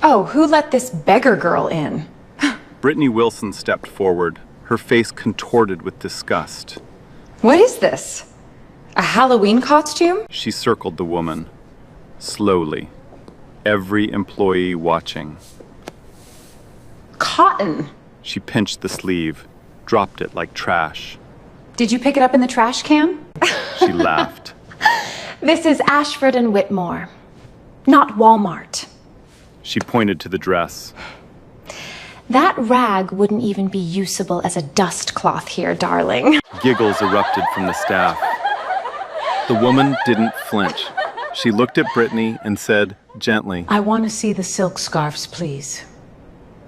Oh, who let this beggar girl in? Brittany Wilson stepped forward, her face contorted with disgust. What is this? A Halloween costume? She circled the woman, slowly, every employee watching. Cotton. She pinched the sleeve, dropped it like trash. Did you pick it up in the trash can? She laughed. This is Ashford and Whitmore, not Walmart. She pointed to the dress. That rag wouldn't even be usable as a dust cloth here, darling. Giggles erupted from the staff. The woman didn't flinch. She looked at Brittany and said, gently, I want to see the silk scarves, please.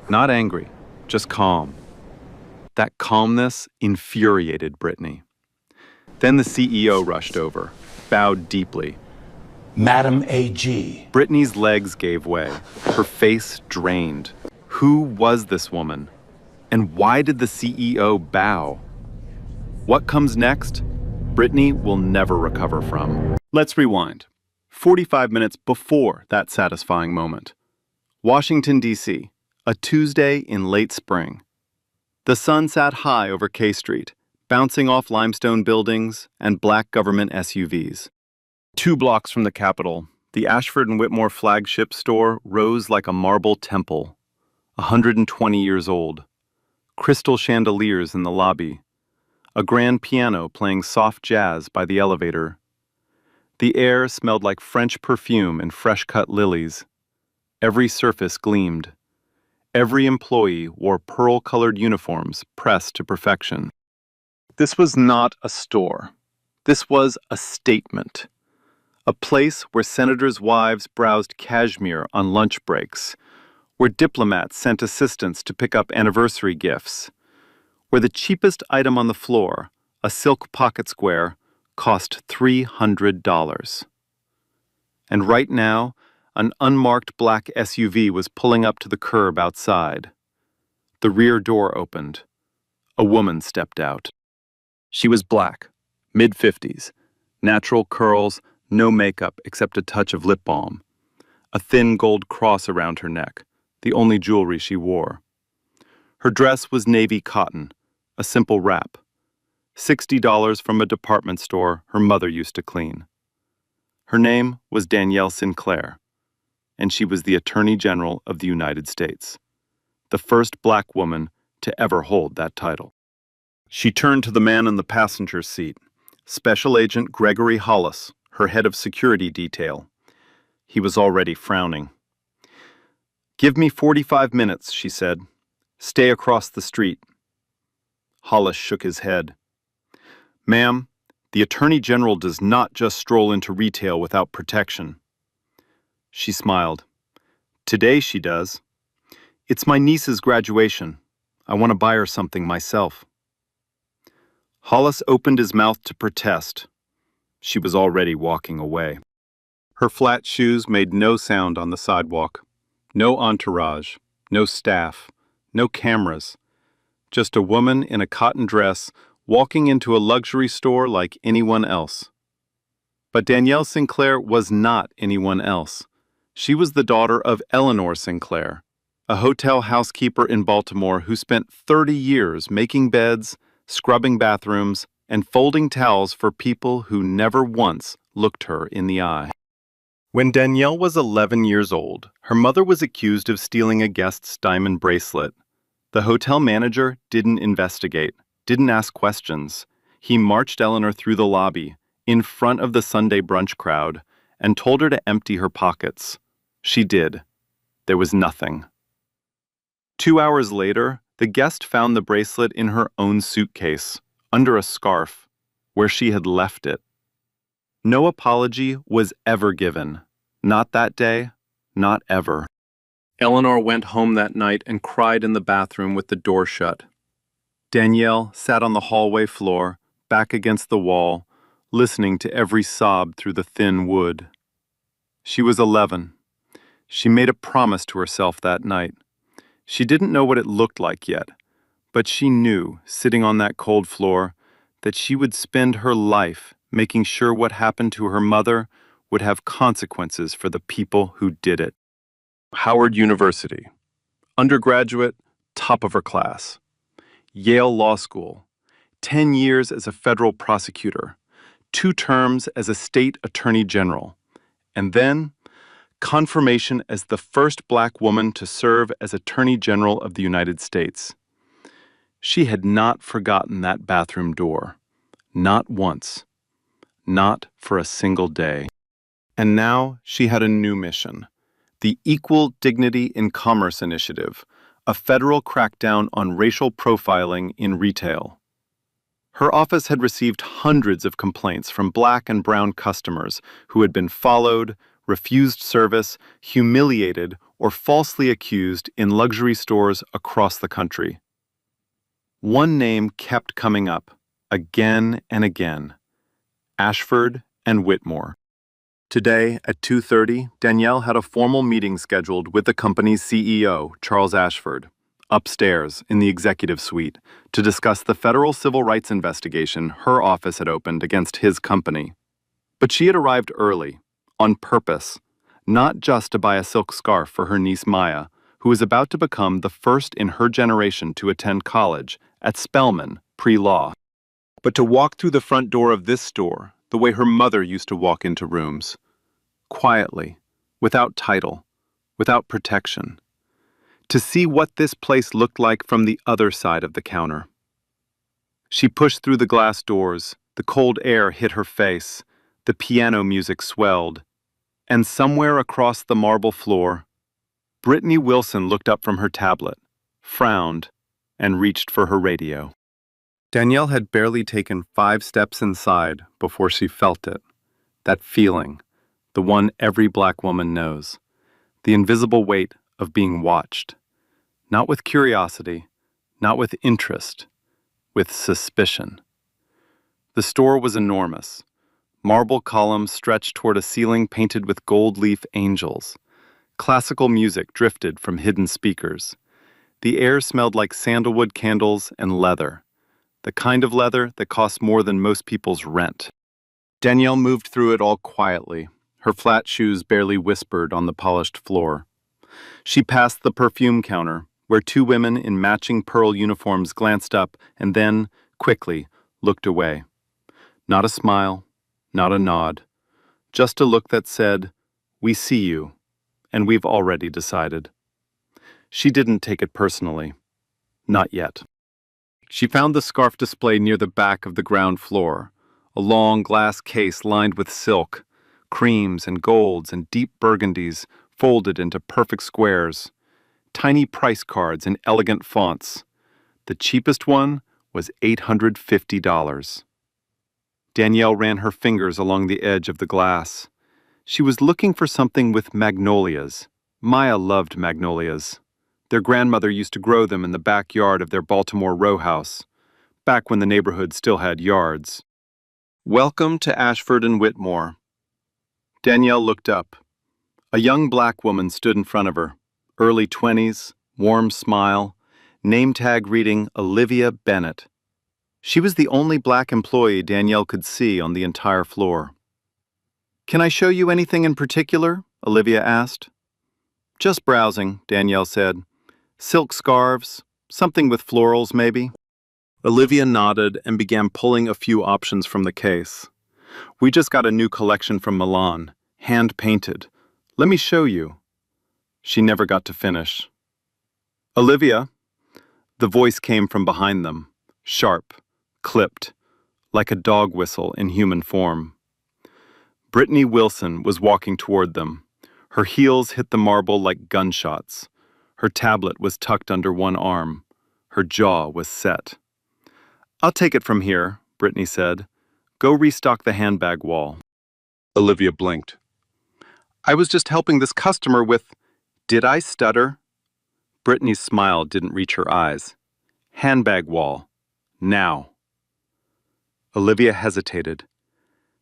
not angry, just calm. That calmness infuriated Brittany. Then the CEO rushed over, bowed deeply. Madam AG. Brittany's legs gave way, her face drained. Who was this woman? And why did the CEO bow? What comes next? Brittany will never recover from. Let's rewind. 45 minutes before that satisfying moment. Washington, D.C., a Tuesday in late spring. The sun sat high over K Street, bouncing off limestone buildings and black government SUVs. 2 blocks from the Capitol, the Ashford and Whitmore flagship store rose like a marble temple, 120 years old. Crystal chandeliers in the lobby, a grand piano playing soft jazz by the elevator. The air smelled like French perfume and fresh-cut lilies. Every surface gleamed. Every employee wore pearl-colored uniforms pressed to perfection. This was not a store. This was a statement. A place where senators' wives browsed cashmere on lunch breaks, where diplomats sent assistants to pick up anniversary gifts, where the cheapest item on the floor, a silk pocket square, cost $300. And right now, an unmarked black SUV was pulling up to the curb outside. The rear door opened. A woman stepped out. She was black, mid-50s, natural curls, no makeup except a touch of lip balm, a thin gold cross around her neck, the only jewelry she wore. Her dress was navy cotton, a simple wrap, $60 from a department store her mother used to clean. Her name was Danielle Sinclair, and she was the Attorney General of the United States, the first black woman to ever hold that title. She turned to the man in the passenger seat, Special Agent Gregory Hollis, her head of security detail. He was already frowning. "Give me 45 minutes," she said. "Stay across the street." Hollis shook his head. "Ma'am, the Attorney General does not just stroll into retail without protection." She smiled. "Today she does. It's my niece's graduation. I want to buy her something myself." Hollis opened his mouth to protest. She was already walking away. Her flat shoes made no sound on the sidewalk. No entourage, no staff, no cameras. Just a woman in a cotton dress walking into a luxury store like anyone else. But Danielle Sinclair was not anyone else. She was the daughter of Eleanor Sinclair, a hotel housekeeper in Baltimore who spent 30 years making beds, scrubbing bathrooms, and folding towels for people who never once looked her in the eye. When Danielle was 11 years old, her mother was accused of stealing a guest's diamond bracelet. The hotel manager didn't investigate, didn't ask questions. He marched Eleanor through the lobby, in front of the Sunday brunch crowd, and told her to empty her pockets. She did. There was nothing. 2 hours later, the guest found the bracelet in her own suitcase, under a scarf, where she had left it. No apology was ever given. Not that day, not ever. Eleanor went home that night and cried in the bathroom with the door shut. Danielle sat on the hallway floor, back against the wall, listening to every sob through the thin wood. She was 11. She made a promise to herself that night. She didn't know what it looked like yet, but she knew, sitting on that cold floor, that she would spend her life making sure what happened to her mother would have consequences for the people who did it. Howard University. Undergraduate, top of her class. Yale Law School. 10 years as a federal prosecutor. 2 terms as a state attorney general. And then, confirmation as the first black woman to serve as Attorney General of the United States. She had not forgotten that bathroom door. Not once. Not for a single day. And now she had a new mission. The Equal Dignity in Commerce Initiative, a federal crackdown on racial profiling in retail. Her office had received hundreds of complaints from black and brown customers who had been followed, refused service, humiliated, or falsely accused in luxury stores across the country. One name kept coming up, again and again: Ashford and Whitmore. Today, at 2:30, Danielle had a formal meeting scheduled with the company's CEO, Charles Ashford, upstairs in the executive suite, to discuss the federal civil rights investigation her office had opened against his company. But she had arrived early, on purpose, not just to buy a silk scarf for her niece Maya, who was about to become the first in her generation to attend college at Spelman, pre-law, but to walk through the front door of this store the way her mother used to walk into rooms, quietly, without title, without protection, to see what this place looked like from the other side of the counter. She pushed through the glass doors, the cold air hit her face, the piano music swelled, and somewhere across the marble floor, Brittany Wilson looked up from her tablet, frowned, and reached for her radio. Danielle had barely taken 5 steps inside before she felt it, that feeling, the one every black woman knows, the invisible weight of being watched, not with curiosity, not with interest, with suspicion. The store was enormous. Marble columns stretched toward a ceiling painted with gold leaf angels. Classical music drifted from hidden speakers. The air smelled like sandalwood candles and leather, the kind of leather that costs more than most people's rent. Danielle moved through it all quietly, her flat shoes barely whispered on the polished floor. She passed the perfume counter, where 2 women in matching pearl uniforms glanced up and then, quickly, looked away. Not a smile, not a nod, just a look that said, "We see you, and we've already decided." She didn't take it personally. Not yet. She found the scarf display near the back of the ground floor, a long glass case lined with silk, creams and golds and deep burgundies folded into perfect squares, tiny price cards in elegant fonts. The cheapest one was $850. Danielle ran her fingers along the edge of the glass. She was looking for something with magnolias. Maya loved magnolias. Their grandmother used to grow them in the backyard of their Baltimore row house, back when the neighborhood still had yards. "Welcome to Ashford and Whitmore." Danielle looked up. A young black woman stood in front of her, early 20s, warm smile, name tag reading Olivia Bennett. She was the only black employee Danielle could see on the entire floor. "Can I show you anything in particular?" Olivia asked. "Just browsing," Danielle said. "Silk scarves, something with florals maybe." Olivia nodded and began pulling a few options from the case. "We just got a new collection from Milan, hand-painted. Let me show you." She never got to finish. "Olivia." The voice came from behind them, sharp, clipped, like a dog whistle in human form. Brittany Wilson was walking toward them. Her heels hit the marble like gunshots. Her tablet was tucked under one arm. Her jaw was set. "I'll take it from here," Brittany said. "Go restock the handbag wall." Olivia blinked. "I was just helping this customer with—" Did I stutter? Brittany's smile didn't reach her eyes. "Handbag wall. Now." Olivia hesitated.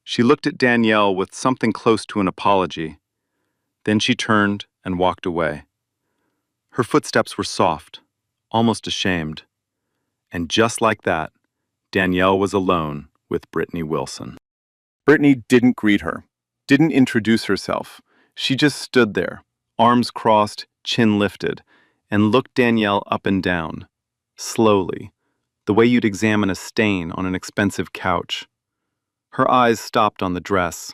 She looked at Danielle with something close to an apology. Then she turned and walked away. Her footsteps were soft, almost ashamed. And just like that, Danielle was alone with Brittany Wilson. Brittany didn't greet her, didn't introduce herself. She just stood there, arms crossed, chin lifted, and looked Danielle up and down, slowly, the way you'd examine a stain on an expensive couch. Her eyes stopped on the dress,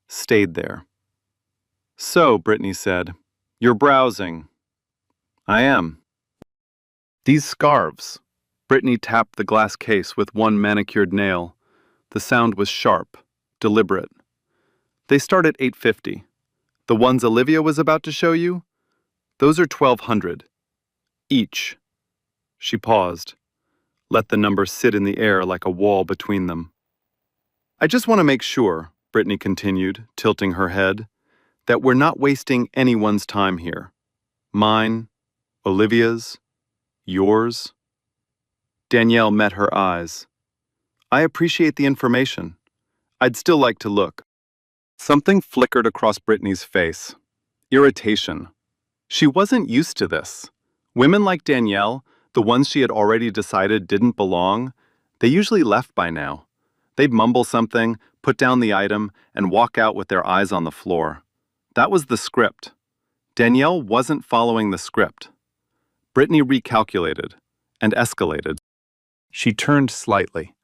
stayed there. "So," Brittany said, "you're browsing." "I am." "These scarves." Brittany tapped the glass case with one manicured nail. The sound was sharp, deliberate. "They start at $850. The ones Olivia was about to show you? Those are $1,200. Each." She paused, let the number sit in the air like a wall between them. "I just want to make sure," Brittany continued, tilting her head, "that we're not wasting anyone's time here. Mine, Olivia's, yours." Danielle met her eyes. "I appreciate the information. I'd still like to look." Something flickered across Brittany's face. Irritation. She wasn't used to this. Women like Danielle, the ones she had already decided didn't belong, they usually left by now. They'd mumble something, put down the item, and walk out with their eyes on the floor. That was the script. Danielle wasn't following the script. Brittany recalculated and escalated. She turned slightly,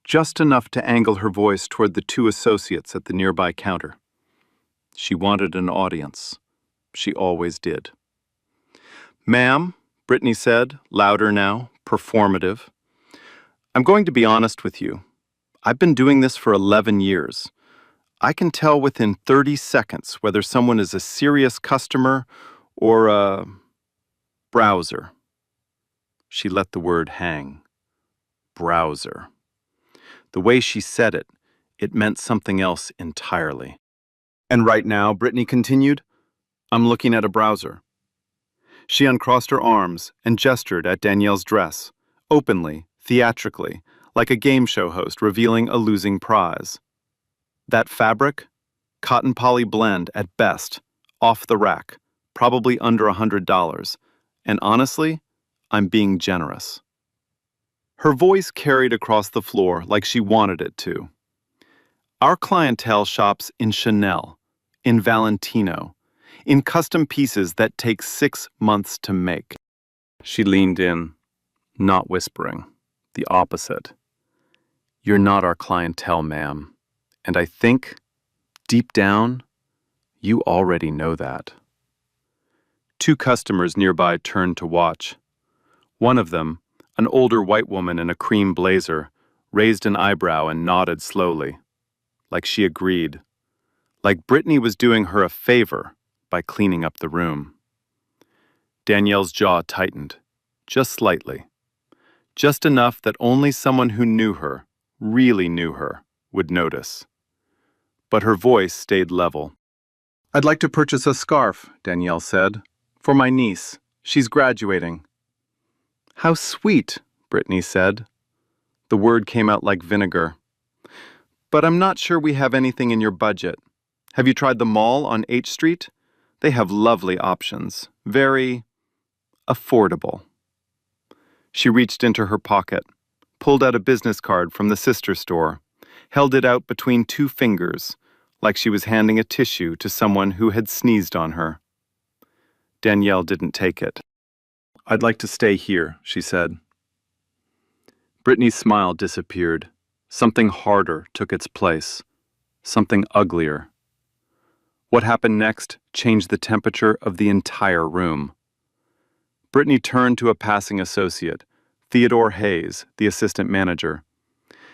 just enough to angle her voice toward the two associates at the nearby counter. She wanted an audience. She always did. "Ma'am," Brittany said, louder now, performative, "I'm going to be honest with you. I've been doing this for 11 years. I can tell within 30 seconds whether someone is a serious customer or a browser." She let the word hang. Browser. The way she said it, it meant something else entirely. "And right now," Brittany continued, "I'm looking at a browser." She uncrossed her arms and gestured at Danielle's dress, openly, theatrically, like a game show host revealing a losing prize. That fabric, cotton poly blend at best, off the rack, probably under $100, and honestly, I'm being generous. Her voice carried across the floor like she wanted it to. "Our clientele shops in Chanel, in Valentino, in custom pieces that take 6 months to make." She leaned in, not whispering, the opposite. "You're not our clientele, ma'am, and I think, deep down, you already know that." Two customers nearby turned to watch. One of them, an older white woman in a cream blazer, raised an eyebrow and nodded slowly, like she agreed, like Brittany was doing her a favor by cleaning up the room. Danielle's jaw tightened, just slightly, just enough that only someone who knew her, really knew her, would notice. But her voice stayed level. "I'd like to purchase a scarf," Danielle said, "for my niece. She's graduating." "How sweet," Brittany said. The word came out like vinegar. "But I'm not sure we have anything in your budget. Have you tried the mall on H Street? They have lovely options. Very affordable." She reached into her pocket, pulled out a business card from the sister store, held it out between two fingers, like she was handing a tissue to someone who had sneezed on her. Danielle didn't take it. "I'd like to stay here," she said. Brittany's smile disappeared. Something harder took its place. Something uglier. What happened next changed the temperature of the entire room. Brittany turned to a passing associate, Theodore Hayes, the assistant manager.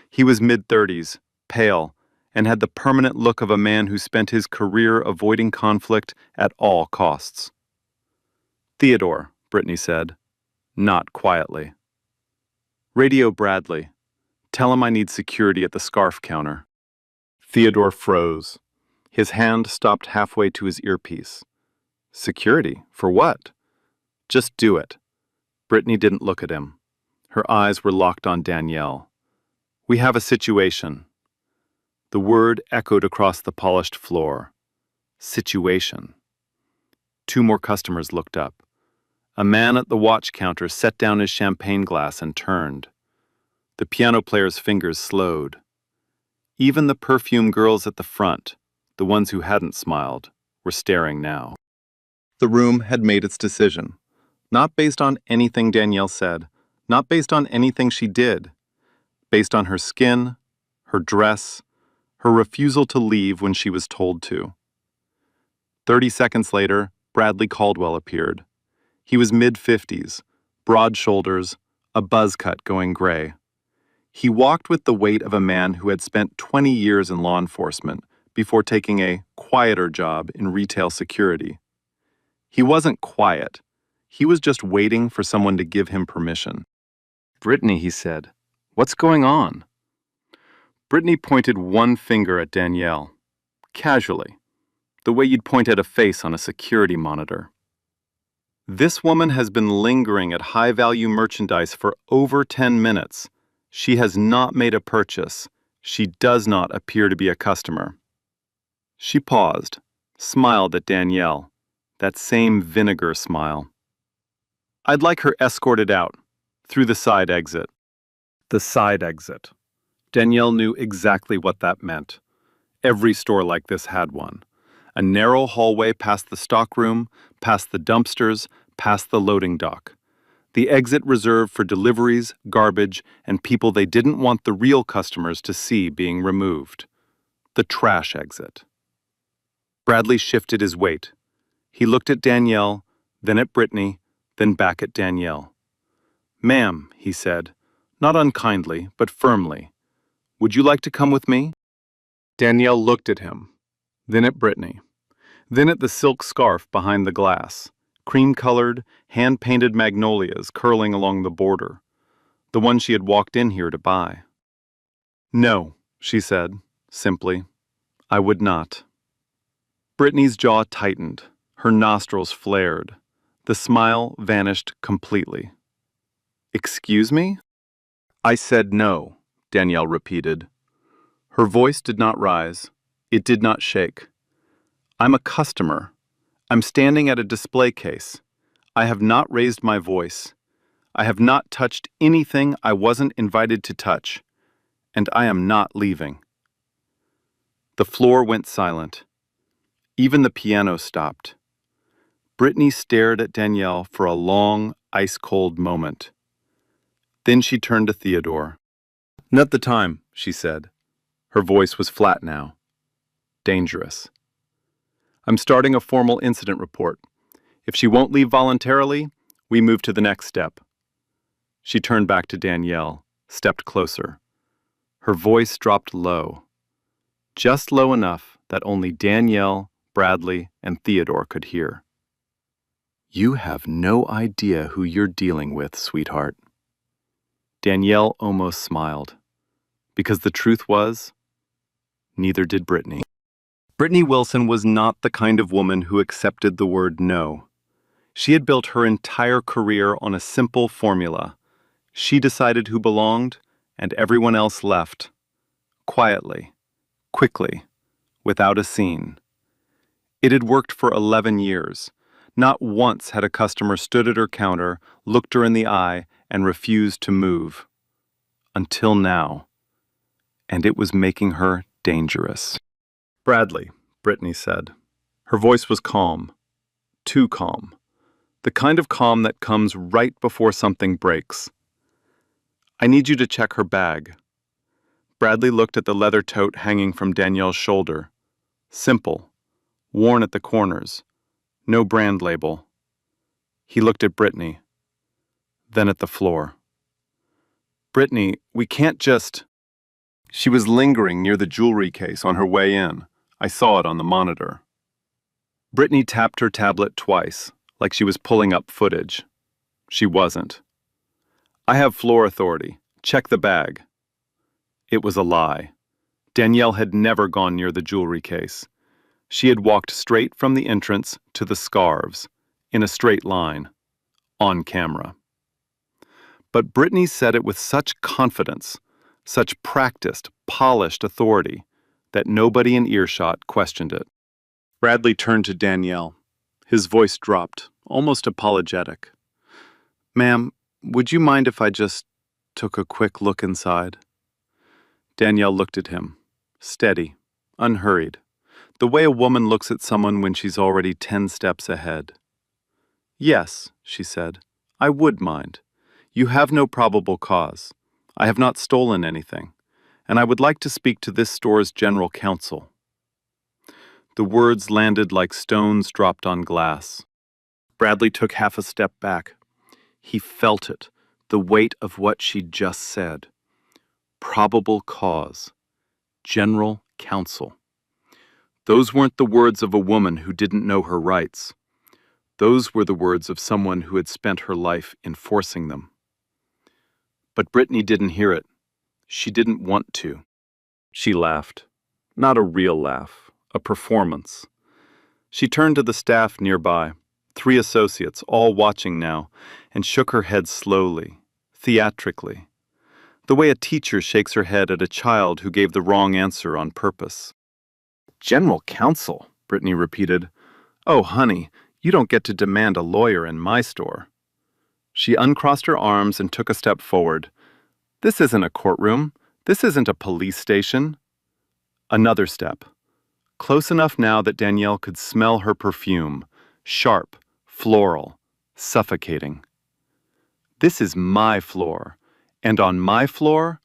He was mid-30s, pale, and had the permanent look of a man who spent his career avoiding conflict at all costs. "Theodore," Brittany said, not quietly. "Radio Bradley. Tell him I need security at the scarf counter." Theodore froze. His hand stopped halfway to his earpiece. "Security? For what?" "Just do it." Brittany didn't look at him. Her eyes were locked on Danielle. "We have a situation." The word echoed across the polished floor. Situation. Two more customers looked up. A man at the watch counter set down his champagne glass and turned. The piano player's fingers slowed. Even the perfume girls at the front, the ones who hadn't smiled, were staring now. The room had made its decision, not based on anything Danielle said, not based on anything she did, based on her skin, her dress, her refusal to leave when she was told to. 30 seconds later, Bradley Caldwell appeared. He was mid-50s, broad shoulders, a buzz cut going gray. He walked with the weight of a man who had spent 20 years in law enforcement before taking a quieter job in retail security. He wasn't quiet. He was just waiting for someone to give him permission. "Brittany," he said, "what's going on?" Brittany pointed one finger at Danielle, casually, the way you'd point at a face on a security monitor. "This woman has been lingering at high-value merchandise for over 10 minutes. She has not made a purchase. She does not appear to be a customer." She paused, smiled at Danielle, that same vinegar smile. "I'd like her escorted out, through the side exit." The side exit. Danielle knew exactly what that meant. Every store like this had one. A narrow hallway past the stockroom, past the dumpsters, past the loading dock. The exit reserved for deliveries, garbage, and people they didn't want the real customers to see being removed. The trash exit. Bradley shifted his weight. He looked at Danielle, then at Brittany, then back at Danielle. "Ma'am," he said, not unkindly, but firmly, "would you like to come with me?" Danielle looked at him, then at Brittany, then at the silk scarf behind the glass, cream-colored, hand-painted magnolias curling along the border, the one she had walked in here to buy. "No," she said, simply, "I would not." Brittany's jaw tightened, her nostrils flared. The smile vanished completely. "Excuse me?" "I said no," Danielle repeated. Her voice did not rise. It did not shake. "I'm a customer. I'm standing at a display case. I have not raised my voice. I have not touched anything I wasn't invited to touch. And I am not leaving." The floor went silent. Even the piano stopped. Brittany stared at Danielle for a long, ice-cold moment. Then she turned to Theodore. "Not the time," she said. Her voice was flat now. "Dangerous. I'm starting a formal incident report. If she won't leave voluntarily, we move to the next step." She turned back to Danielle, stepped closer. Her voice dropped low, just low enough that only Danielle, Bradley, and Theodore could hear. "You have no idea who you're dealing with, sweetheart." Danielle almost smiled, because the truth was, neither did Brittany. Brittany Wilson was not the kind of woman who accepted the word no. She had built her entire career on a simple formula. She decided who belonged, and everyone else left. Quietly, quickly, without a scene. It had worked for 11 years. Not once had a customer stood at her counter, looked her in the eye, and refused to move. Until now. And it was making her dangerous. "Bradley," Brittany said. Her voice was calm. Too calm. The kind of calm that comes right before something breaks. "I need you to check her bag." Bradley looked at the leather tote hanging from Danielle's shoulder. Simple. Worn at the corners. No brand label. He looked at Brittany. Then at the floor. "Brittany, we can't just..." She was lingering near the jewelry case on her way in. I saw it on the monitor. Brittany tapped her tablet twice, like she was pulling up footage. She wasn't. "I have floor authority. Check the bag." It was a lie. Danielle had never gone near the jewelry case. She had walked straight from the entrance to the scarves, in a straight line, on camera. But Brittany said it with such confidence, such practiced, polished authority, that nobody in earshot questioned it. Bradley turned to Danielle. His voice dropped, almost apologetic. "Ma'am, would you mind if I just took a quick look inside?" Danielle looked at him, steady, unhurried, the way a woman looks at someone when she's already 10 steps ahead. Yes, she said, I would mind. You have no probable cause. I have not stolen anything, and I would like to speak to this store's general counsel. The words landed like stones dropped on glass. Bradley took half a step back. He felt it, the weight of what she'd just said. Probable cause. General counsel. Those weren't the words of a woman who didn't know her rights. Those were the words of someone who had spent her life enforcing them. But Brittany didn't hear it. She didn't want to. She laughed. Not a real laugh, a performance. She turned to the staff nearby, 3 associates, all watching now, and shook her head slowly, theatrically, the way a teacher shakes her head at a child who gave the wrong answer on purpose. General counsel, Brittany repeated. Oh, honey, you don't get to demand a lawyer in my store. She uncrossed her arms and took a step forward. This isn't a courtroom. This isn't a police station. Another step. Close enough now that Danielle could smell her perfume, sharp, floral, suffocating. This is my floor, and on my floor,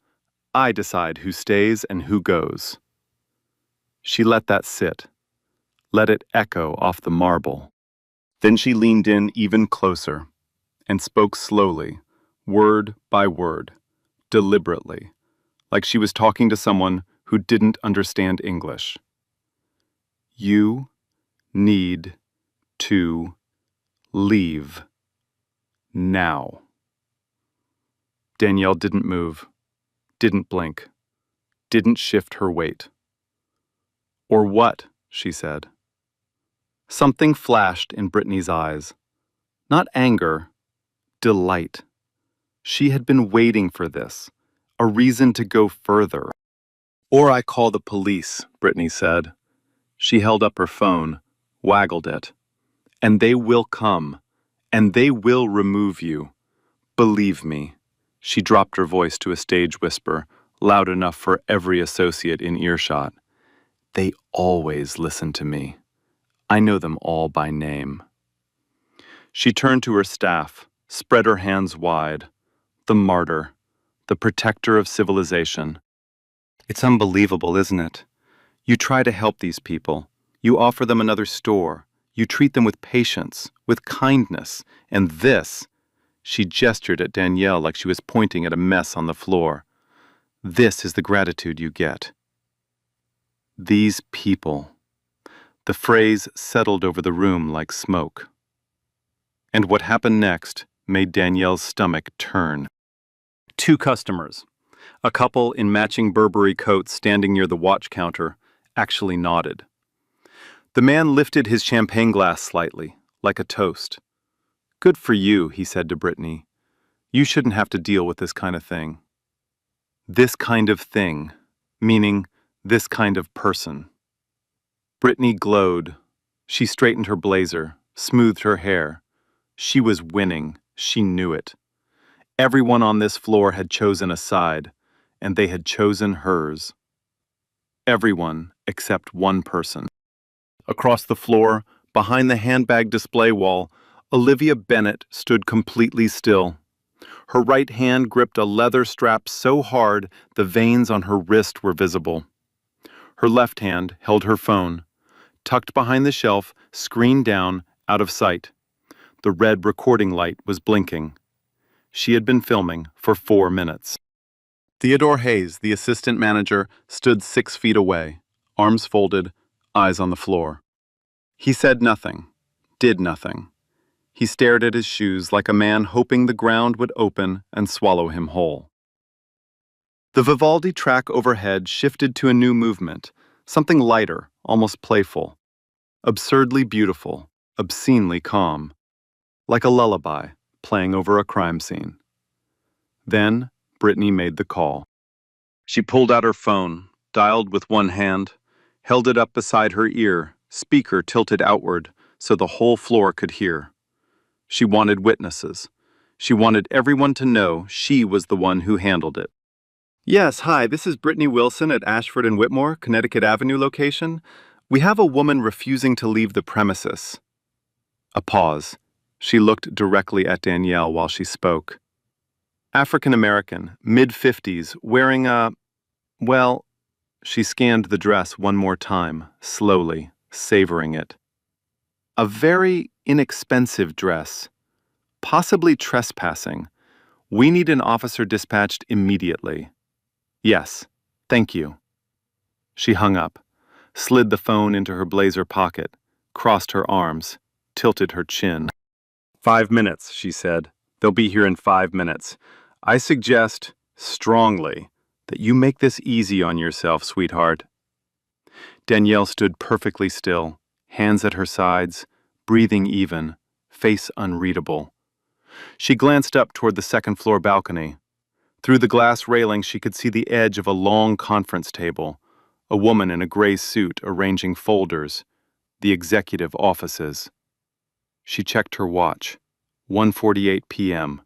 I decide who stays and who goes. She let that sit, let it echo off the marble. Then she leaned in even closer and spoke slowly, word by word, deliberately, like she was talking to someone who didn't understand English. You need to leave now. Danielle didn't move, didn't blink, didn't shift her weight. Or what? She said. Something flashed in Brittany's eyes. Not anger, delight. She had been waiting for this, a reason to go further. Or I call the police, Brittany said. She held up her phone, waggled it. And they will come, and they will remove you. Believe me. She dropped her voice to a stage whisper, loud enough for every associate in earshot. They always listen to me. I know them all by name. She turned to her staff, spread her hands wide. The martyr, the protector of civilization. It's unbelievable, isn't it? You try to help these people. You offer them another store. You treat them with patience, with kindness. And this, she gestured at Danielle like she was pointing at a mess on the floor. This is the gratitude you get. These people. The phrase settled over the room like smoke. And what happened next made Danielle's stomach turn. 2 customers, a couple in matching Burberry coats standing near the watch counter, actually nodded. The man lifted his champagne glass slightly, like a toast. Good for you, he said to Brittany. You shouldn't have to deal with this kind of thing. This kind of thing, meaning this kind of person. Brittany glowed. She straightened her blazer, smoothed her hair. She was winning. She knew it. Everyone on this floor had chosen a side, and they had chosen hers. Everyone except one person. Across the floor, behind the handbag display wall, Olivia Bennett stood completely still. Her right hand gripped a leather strap so hard the veins on her wrist were visible. Her left hand held her phone, tucked behind the shelf, screen down, out of sight. The red recording light was blinking. She had been filming for 4 minutes. Theodore Hayes, the assistant manager, stood 6 feet away, arms folded, eyes on the floor. He said nothing, did nothing. He stared at his shoes like a man hoping the ground would open and swallow him whole. The Vivaldi track overhead shifted to a new movement, something lighter, almost playful. Absurdly beautiful, obscenely calm. Like a lullaby playing over a crime scene. Then Brittany made the call. She pulled out her phone, dialed with one hand, held it up beside her ear, speaker tilted outward so the whole floor could hear. She wanted witnesses. She wanted everyone to know she was the one who handled it. Yes, hi, this is Brittany Wilson at Ashford and Whitmore, Connecticut Avenue location. We have a woman refusing to leave the premises. A pause. She looked directly at Danielle while she spoke. African American, mid-50s, wearing well, she scanned the dress one more time, slowly, savoring it. A very inexpensive dress, possibly trespassing. We need an officer dispatched immediately. Yes, thank you. She hung up, slid the phone into her blazer pocket, crossed her arms, tilted her chin. 5 minutes, she said. They'll be here in 5 minutes. I suggest, strongly, that you make this easy on yourself, sweetheart. Danielle stood perfectly still, hands at her sides, breathing even, face unreadable. She glanced up toward the second-floor balcony. Through the glass railing, she could see the edge of a long conference table, a woman in a gray suit arranging folders, the executive offices. She checked her watch. 1:48 p.m.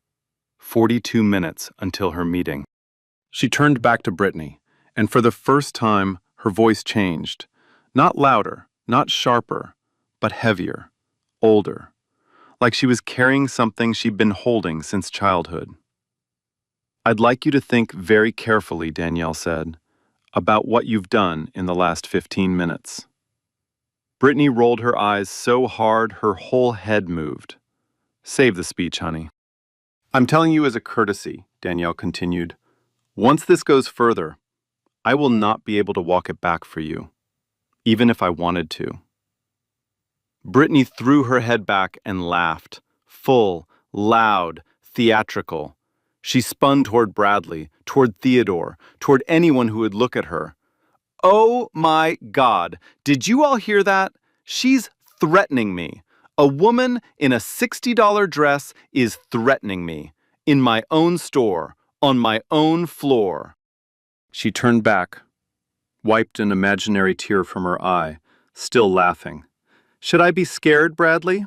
42 minutes until her meeting. She turned back to Brittany, and for the first time, her voice changed. Not louder, not sharper, but heavier, older, like she was carrying something she'd been holding since childhood. I'd like you to think very carefully, Danielle said, about what you've done in the last 15 minutes. Brittany rolled her eyes so hard her whole head moved. Save the speech, honey. I'm telling you as a courtesy, Danielle continued. Once this goes further, I will not be able to walk it back for you, even if I wanted to. Brittany threw her head back and laughed, full, loud, theatrical. She spun toward Bradley, toward Theodore, toward anyone who would look at her. Oh my God, did you all hear that? She's threatening me. A woman in a $60 dress is threatening me. In my own store, on my own floor. She turned back, wiped an imaginary tear from her eye, still laughing. Should I be scared, Bradley?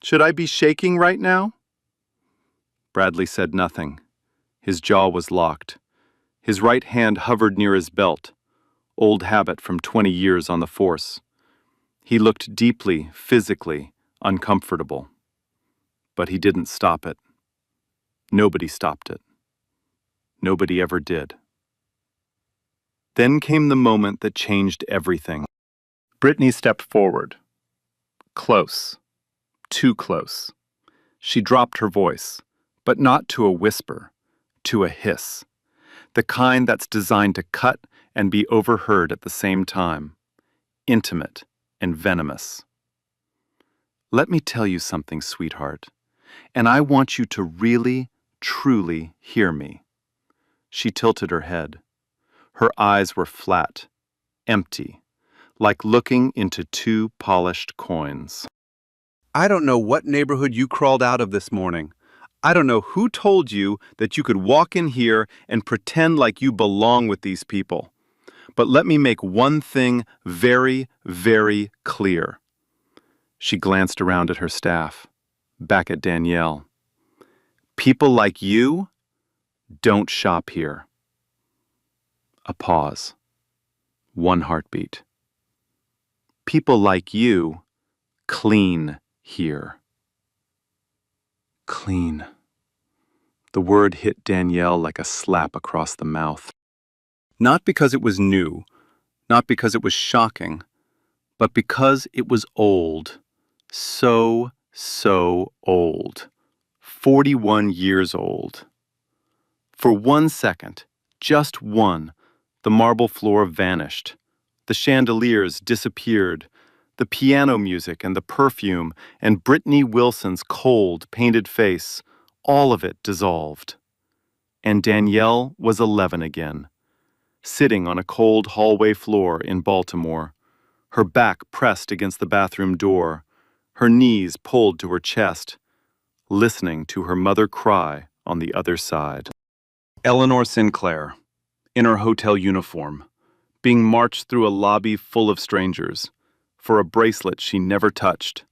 Should I be shaking right now? Bradley said nothing. His jaw was locked. His right hand hovered near his belt, old habit from 20 years on the force. He looked deeply, physically, uncomfortable. But he didn't stop it. Nobody stopped it. Nobody ever did. Then came the moment that changed everything. Brittany stepped forward. Close. Too close. She dropped her voice, but not to a whisper, to a hiss. The kind that's designed to cut and be overheard at the same time. Intimate and venomous. Let me tell you something, sweetheart, and I want you to really, truly hear me. She tilted her head. Her eyes were flat, empty, like looking into two polished coins. I don't know what neighborhood you crawled out of this morning. I don't know who told you that you could walk in here and pretend like you belong with these people. But let me make one thing very, very clear. She glanced around at her staff, back at Danielle. People like you don't shop here. A pause. One heartbeat. People like you clean here. Clean. The word hit Danielle like a slap across the mouth. Not because it was new, not because it was shocking, but because it was old. So old. 41 years old. For 1 second, just one, the marble floor vanished. The chandeliers disappeared. The piano music and the perfume and Brittany Wilson's cold, painted face, all of it dissolved. And Danielle was 11 again, sitting on a cold hallway floor in Baltimore, her back pressed against the bathroom door, her knees pulled to her chest, listening to her mother cry on the other side. Eleanor Sinclair, in her hotel uniform, being marched through a lobby full of strangers, for a bracelet she never touched,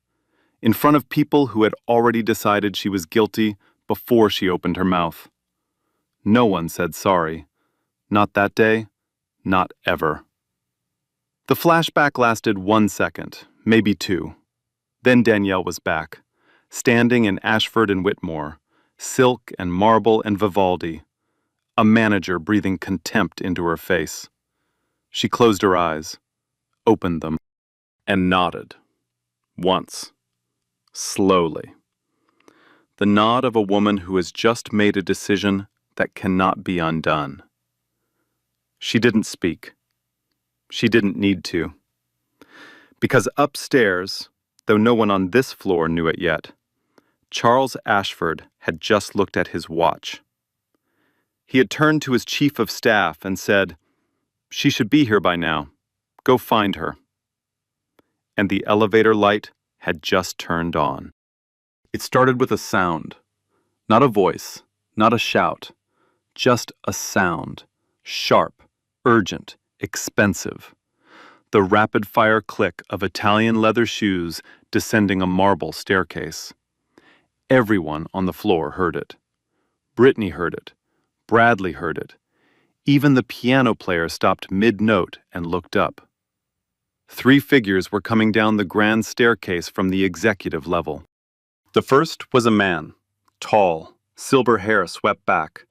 in front of people who had already decided she was guilty before she opened her mouth. No one said sorry. Not that day, not ever. The flashback lasted 1 second, maybe 2. Then Danielle was back, standing in Ashford and Whitmore, silk and marble and Vivaldi, a manager breathing contempt into her face. She closed her eyes, opened them, and nodded. Once. Slowly. The nod of a woman who has just made a decision that cannot be undone. She didn't speak. She didn't need to. Because upstairs, though no one on this floor knew it yet, Charles Ashford had just looked at his watch. He had turned to his chief of staff and said, "She should be here by now. Go find her." And the elevator light had just turned on. It started with a sound. Not a voice, not a shout. Just a sound. Sharp, urgent, expensive. The rapid-fire click of Italian leather shoes descending a marble staircase. Everyone on the floor heard it. Brittany heard it. Bradley heard it. Even the piano player stopped mid-note and looked up. 3 figures were coming down the grand staircase from the executive level. The first was a man, tall, silver hair swept back,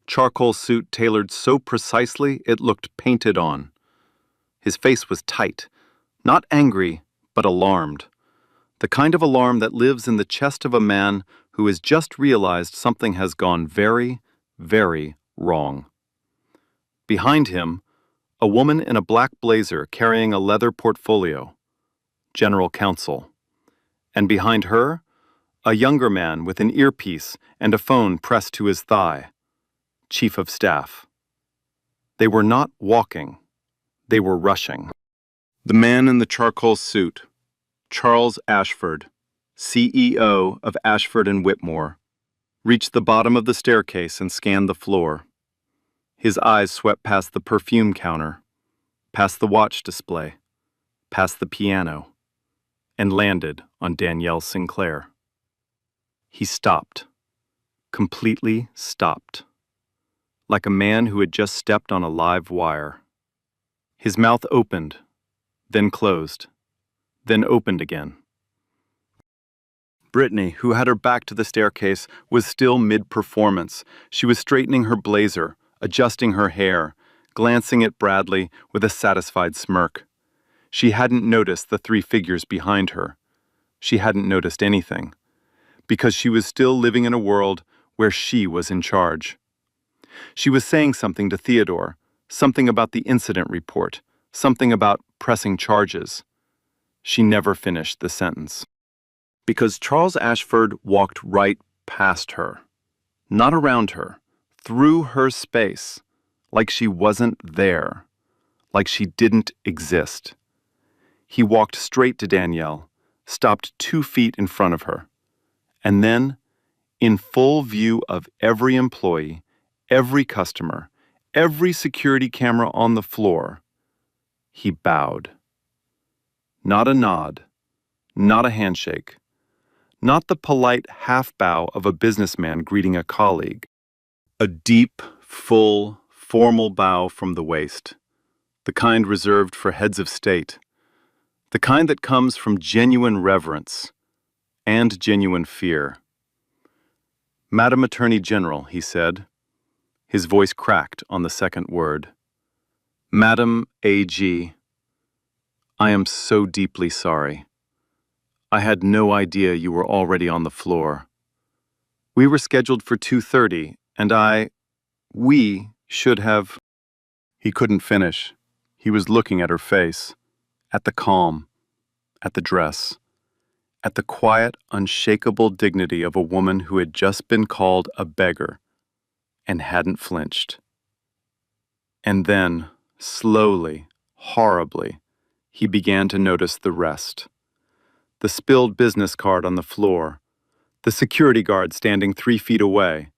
charcoal suit tailored so precisely it looked painted on. His face was tight, not angry, but alarmed. The kind of alarm that lives in the chest of a man who has just realized something has gone very, very wrong. Behind him, a woman in a black blazer carrying a leather portfolio, general counsel. And behind her, a younger man with an earpiece and a phone pressed to his thigh, chief of staff. They were not walking. They were rushing. The man in the charcoal suit, Charles Ashford, CEO of Ashford and Whitmore, reached the bottom of the staircase and scanned the floor. His eyes swept past the perfume counter, past the watch display, past the piano, and landed on Danielle Sinclair. He stopped, completely stopped, like a man who had just stepped on a live wire. His mouth opened, then closed, then opened again. Brittany, who had her back to the staircase, was still mid-performance. She was straightening her blazer, adjusting her hair, glancing at Bradley with a satisfied smirk. She hadn't noticed the 3 figures behind her. She hadn't noticed anything, because she was still living in a world where she was in charge. She was saying something to Theodore, something about the incident report, something about pressing charges. She never finished the sentence. Because Charles Ashford walked right past her, not around her, through her space, like she wasn't there, like she didn't exist. He walked straight to Danielle, stopped 2 feet in front of her, and then, in full view of every employee, every customer, every security camera on the floor, he bowed. Not a nod, not a handshake, not the polite half-bow of a businessman greeting a colleague. A deep, full, formal bow from the waist, the kind reserved for heads of state, the kind that comes from genuine reverence and genuine fear. "Madam Attorney General," he said. His voice cracked on the second word. "Madam A.G., I am so deeply sorry. I had no idea you were already on the floor. We were scheduled for 2:30, and we should have..." He couldn't finish. He was looking at her face, at the calm, at the dress, at the quiet, unshakable dignity of a woman who had just been called a beggar and hadn't flinched. And then, slowly, horribly, he began to notice the rest. The spilled business card on the floor, the security guard standing 3 feet away,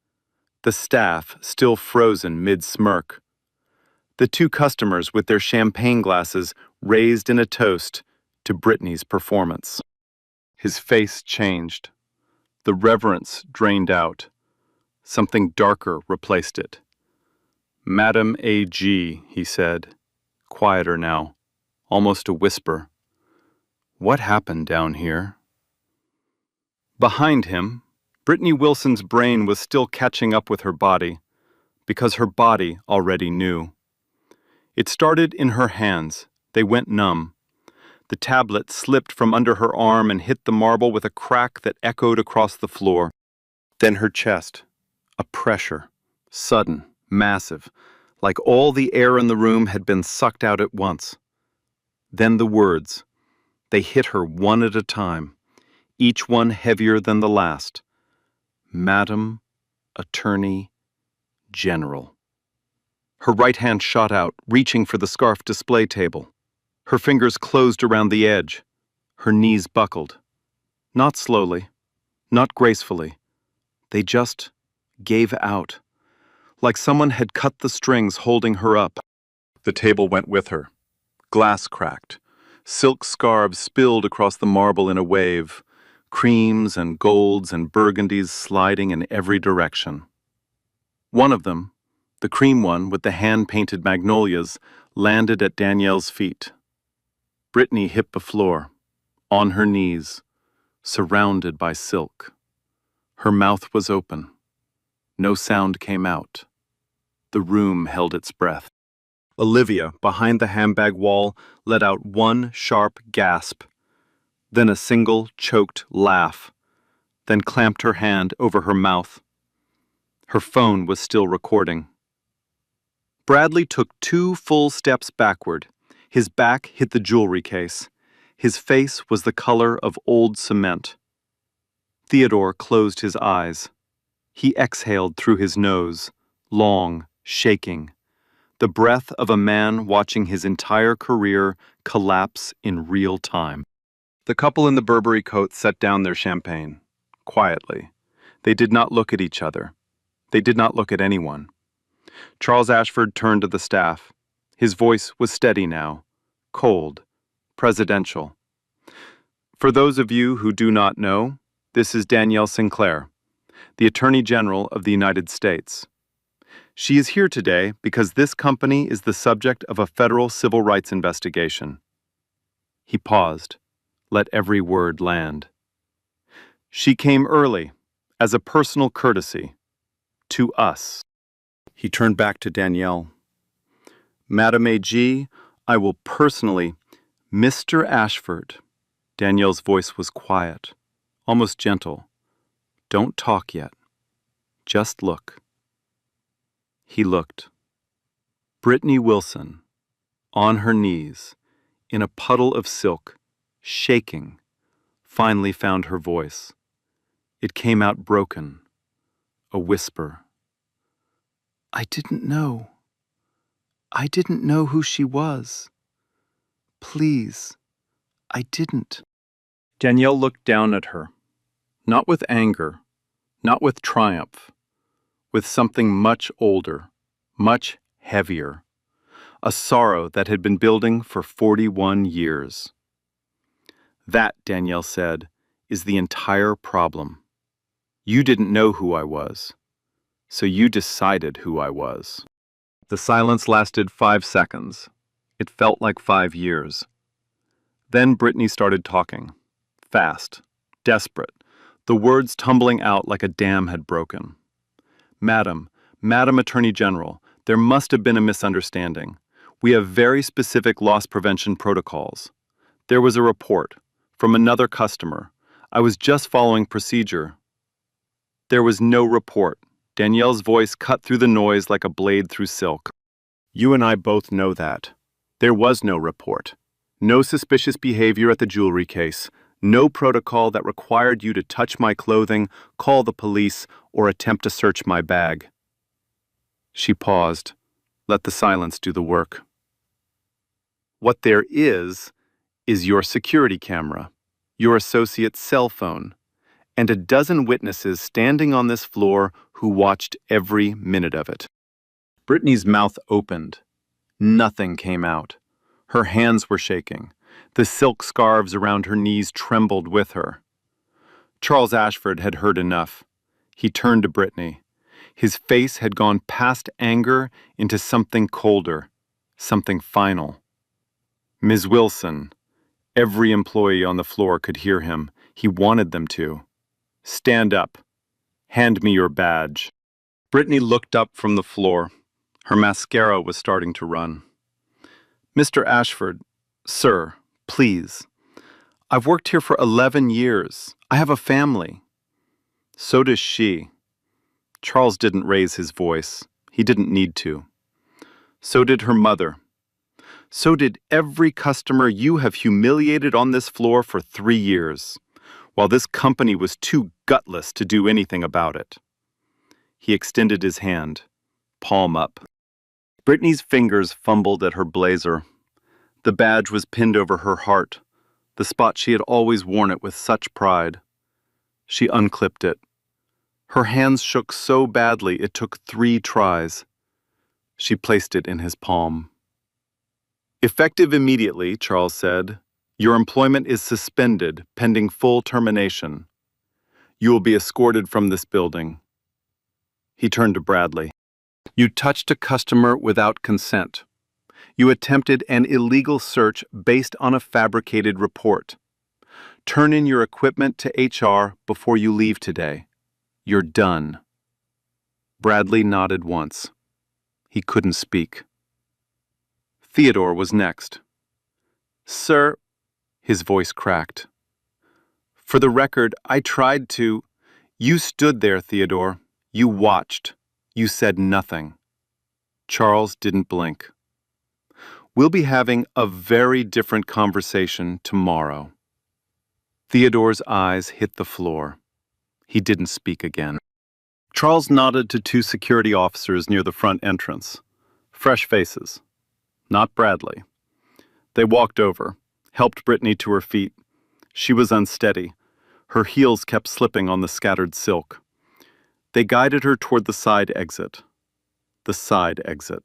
the staff still frozen mid-smirk, the 2 customers with their champagne glasses raised in a toast to Brittany's performance. His face changed. The reverence drained out. Something darker replaced it. "Madam A.G.," he said, quieter now, almost a whisper. "What happened down here?" Behind him, Brittany Wilson's brain was still catching up with her body, because her body already knew. It started in her hands. They went numb. The tablet slipped from under her arm and hit the marble with a crack that echoed across the floor. Then her chest. A pressure. Sudden, massive, like all the air in the room had been sucked out at once. Then the words. They hit her one at a time, each one heavier than the last. Madam Attorney General. Her right hand shot out, reaching for the scarf display table. Her fingers closed around the edge. Her knees buckled. Not slowly, not gracefully. They just gave out, like someone had cut the strings holding her up. The table went with her. Glass cracked. Silk scarves spilled across the marble in a wave. Creams and golds and burgundies sliding in every direction. One of them, the cream one with the hand-painted magnolias, landed at Danielle's feet. Brittany hit the floor, on her knees, surrounded by silk. Her mouth was open. No sound came out. The room held its breath. Olivia, behind the handbag wall, let out one sharp gasp, then a single choked laugh, then clamped her hand over her mouth. Her phone was still recording. Bradley took 2 full steps backward. His back hit the jewelry case. His face was the color of old cement. Theodore closed his eyes. He exhaled through his nose, long, shaking, the breath of a man watching his entire career collapse in real time. The couple in the Burberry coat set down their champagne, quietly. They did not look at each other. They did not look at anyone. Charles Ashford turned to the staff. His voice was steady now, cold, presidential. For those of you who do not know, this is Danielle Sinclair, the Attorney General of the United States. She is here today because this company is the subject of a federal civil rights investigation. He paused, let every word land. She came early, as a personal courtesy, to us. He turned back to Danielle. Madam AG, I will personally, Mr. Ashford. Danielle's voice was quiet, almost gentle. Don't talk yet. Just look. He looked. Brittany Wilson, on her knees, in a puddle of silk, shaking, finally found her voice. It came out broken, a whisper. I didn't know. I didn't know who she was. Please, I didn't. Danielle looked down at her, not with anger, not with triumph, with something much older, much heavier, a sorrow that had been building for 41 years. That, Danielle said, is the entire problem. You didn't know who I was, so you decided who I was. The silence lasted 5 seconds. It felt like 5 years. Then Brittany started talking, fast, desperate, the words tumbling out like a dam had broken. Madam Attorney General, there must have been a misunderstanding. We have very specific loss prevention protocols. There was a report from another customer. I was just following procedure. There was no report. Danielle's voice cut through the noise like a blade through silk. You and I both know that. There was no report. No suspicious behavior at the jewelry case. No protocol that required you to touch my clothing, call the police, or attempt to search my bag. She paused. Let the silence do the work. What there is your security camera, your associate's cell phone, and a dozen witnesses standing on this floor who watched every minute of it. Brittany's mouth opened. Nothing came out. Her hands were shaking. The silk scarves around her knees trembled with her. Charles Ashford had heard enough. He turned to Brittany. His face had gone past anger into something colder, something final. Ms. Wilson, every employee on the floor could hear him. He wanted them to. Stand up. Hand me your badge. Brittany looked up from the floor. Her mascara was starting to run. Mr. Ashford, sir, please. I've worked here for 11 years. I have a family. So does she. Charles didn't raise his voice. He didn't need to. So did her mother. So did every customer you have humiliated on this floor for 3 years, while this company was too gutless to do anything about it. He extended his hand, palm up. Brittany's fingers fumbled at her blazer. The badge was pinned over her heart, the spot she had always worn it with such pride. She unclipped it. Her hands shook so badly it took 3 tries. She placed it in his palm. Effective immediately, Charles said, your employment is suspended pending full termination. You will be escorted from this building. He turned to Bradley. You touched a customer without consent. You attempted an illegal search based on a fabricated report. Turn in your equipment to HR before you leave today. You're done. Bradley nodded once. He couldn't speak. Theodore was next. Sir, his voice cracked. For the record, I tried to. You stood there, Theodore. You watched. You said nothing. Charles didn't blink. We'll be having a very different conversation tomorrow. Theodore's eyes hit the floor. He didn't speak again. Charles nodded to 2 security officers near the front entrance. Fresh faces. Not Bradley. They walked over, helped Brittany to her feet. She was unsteady. Her heels kept slipping on the scattered silk. They guided her toward the side exit. The side exit.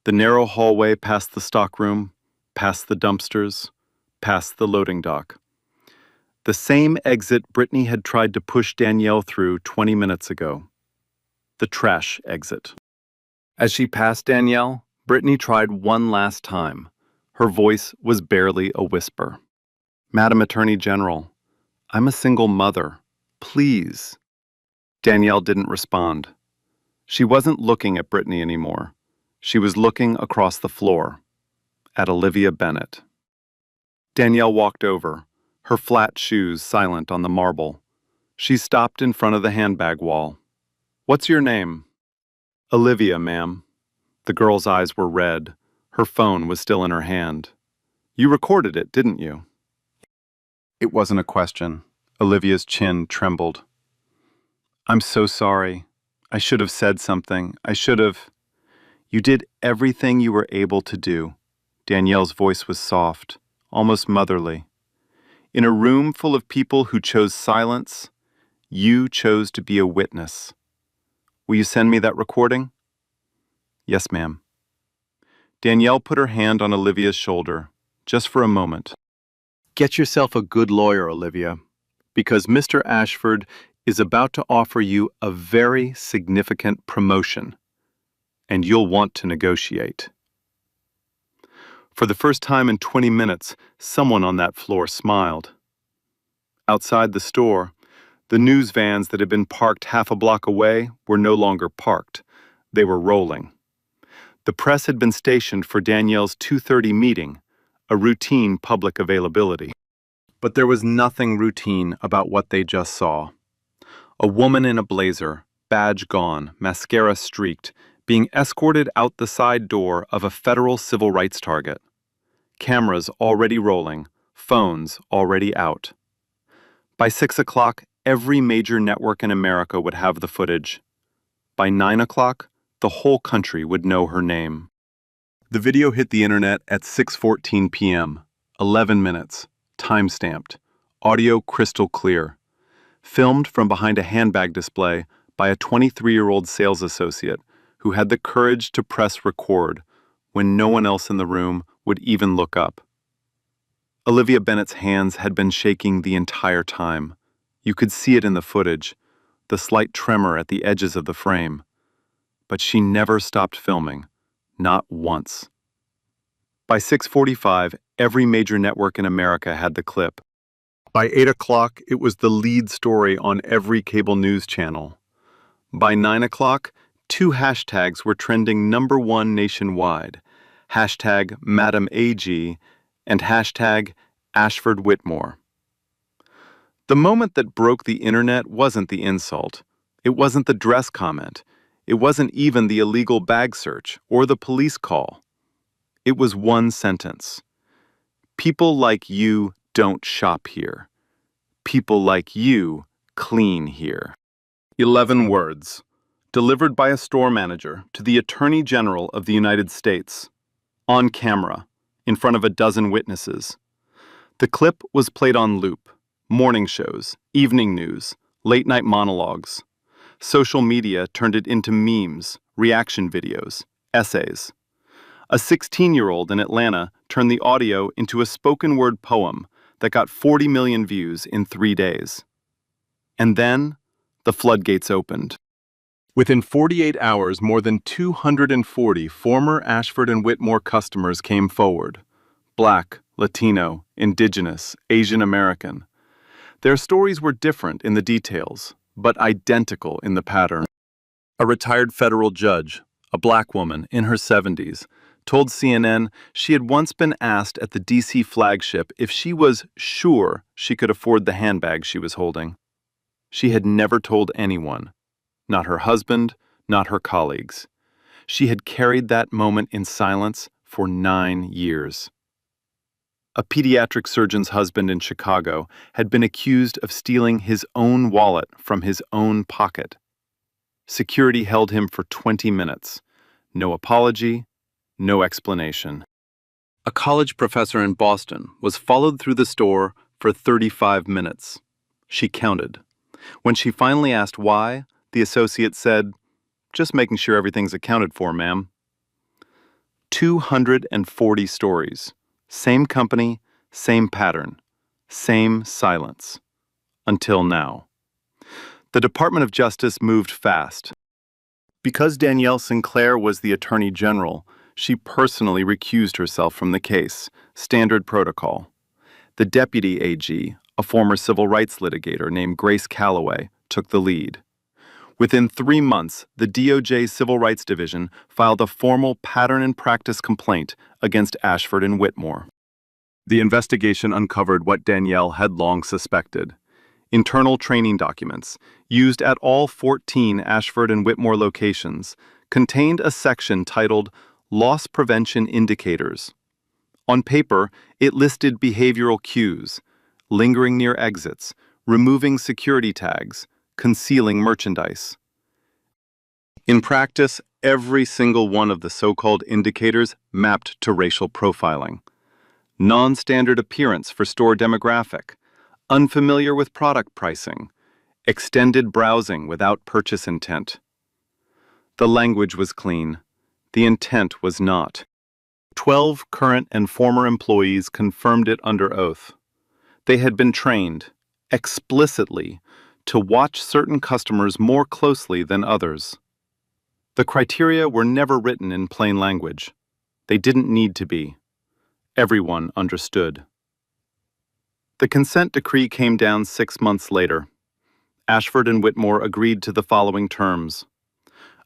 The narrow hallway past the stockroom, past the dumpsters, past the loading dock. The same exit Brittany had tried to push Danielle through 20 minutes ago. The trash exit. As she passed Danielle, Brittany tried one last time. Her voice was barely a whisper. Madam Attorney General, I'm a single mother. Please. Danielle didn't respond. She wasn't looking at Brittany anymore. She was looking across the floor, at Olivia Bennett. Danielle walked over, her flat shoes silent on the marble. She stopped in front of the handbag wall. What's your name? Olivia, ma'am. The girl's eyes were red. Her phone was still in her hand. You recorded it, didn't you? It wasn't a question. Olivia's chin trembled. I'm so sorry. I should have said something. I should have. You did everything you were able to do. Danielle's voice was soft, almost motherly. In a room full of people who chose silence, you chose to be a witness. Will you send me that recording? Yes, ma'am. Danielle put her hand on Olivia's shoulder, just for a moment. Get yourself a good lawyer, Olivia, because Mr. Ashford is about to offer you a very significant promotion, and you'll want to negotiate. For the first time in 20 minutes, someone on that floor smiled. Outside the store, the news vans that had been parked half a block away were no longer parked. They were rolling. The press had been stationed for Danielle's 2:30 meeting, a routine public availability. But there was nothing routine about what they just saw. A woman in a blazer, badge gone, mascara streaked, being escorted out the side door of a federal civil rights target. Cameras already rolling, phones already out. By 6 o'clock, every major network in America would have the footage. By 9 o'clock, the whole country would know her name. The video hit the internet at 6:14 p.m., 11 minutes, time-stamped, audio crystal clear. Filmed from behind a handbag display by a 23-year-old sales associate who had the courage to press record when no one else in the room would even look up. Olivia Bennett's hands had been shaking the entire time. You could see it in the footage, the slight tremor at the edges of the frame. But she never stopped filming, not once. By 6:45, every major network in America had the clip. By 8 o'clock, it was the lead story on every cable news channel. By 9 o'clock, two hashtags were trending #1 nationwide. Hashtag Madam AG and hashtag Ashford Whitmore. The moment that broke the internet wasn't the insult. It wasn't the dress comment. It wasn't even the illegal bag search or the police call. It was one sentence. People like you don't shop here. People like you clean here. 11 words, delivered by a store manager to the Attorney General of the United States, on camera, in front of a dozen witnesses. The clip was played on loop, morning shows, evening news, late-night monologues. Social media turned it into memes, reaction videos, essays. A 16-year-old in Atlanta turned the audio into a spoken-word poem that got 40 million views in 3 days. And then, the floodgates opened. Within 48 hours, more than 240 former Ashford and Whitmore customers came forward. Black, Latino, Indigenous, Asian American. Their stories were different in the details, but identical in the pattern. A retired federal judge, a black woman in her 70s, told CNN she had once been asked at the D.C. flagship if she was sure she could afford the handbag she was holding. She had never told anyone, not her husband, not her colleagues. She had carried that moment in silence for 9 years. A pediatric surgeon's husband in Chicago had been accused of stealing his own wallet from his own pocket. Security held him for 20 minutes. No apology, no explanation. A college professor in Boston was followed through the store for 35 minutes. She counted. When she finally asked why, the associate said, "Just making sure everything's accounted for, ma'am." 240 stories. Same company, same pattern, same silence. Until now. The Department of Justice moved fast. Because Danielle Sinclair was the Attorney General, she personally recused herself from the case, standard protocol. The Deputy AG, a former civil rights litigator named Grace Calloway, took the lead. Within 3 months, the DOJ Civil Rights Division filed a formal pattern and practice complaint against Ashford and Whitmore. The investigation uncovered what Danielle had long suspected. Internal training documents, used at all 14 Ashford and Whitmore locations, contained a section titled Loss Prevention Indicators. On paper, it listed behavioral cues, lingering near exits, removing security tags, concealing merchandise. In practice, every single one of the so-called indicators mapped to racial profiling. Non-standard appearance for store demographic, unfamiliar with product pricing, extended browsing without purchase intent. The language was clean. The intent was not. 12 current and former employees confirmed it under oath. They had been trained, explicitly, to watch certain customers more closely than others. The criteria were never written in plain language. They didn't need to be. Everyone understood. The consent decree came down 6 months later. Ashford and Whitmore agreed to the following terms.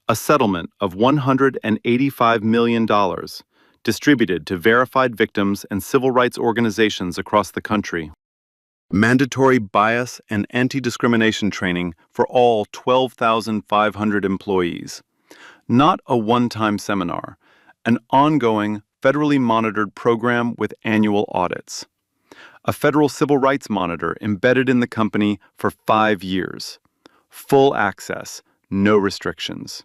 A settlement of $185 million distributed to verified victims and civil rights organizations across the country. Mandatory bias and anti-discrimination training for all 12,500 employees. Not a one-time seminar, an ongoing, federally monitored program with annual audits. A federal civil rights monitor embedded in the company for 5 years. Full access, no restrictions.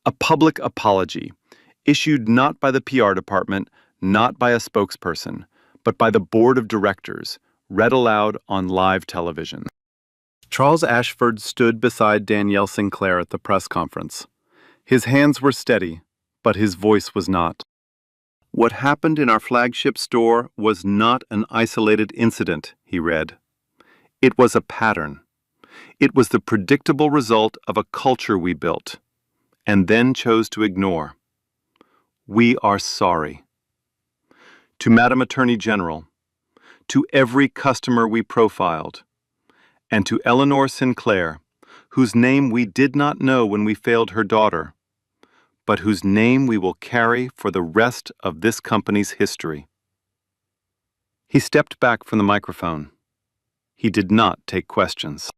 A public apology, issued not by the PR department, not by a spokesperson, but by the board of directors, read aloud on live television. Charles Ashford stood beside Danielle Sinclair at the press conference. His hands were steady, but his voice was not. What happened in our flagship store was not an isolated incident, he read. It was a pattern. It was the predictable result of a culture we built, and then chose to ignore. We are sorry. To Madam Attorney General, to every customer we profiled, and to Eleanor Sinclair, whose name we did not know when we failed her daughter, but whose name we will carry for the rest of this company's history. He stepped back from the microphone. He did not take questions.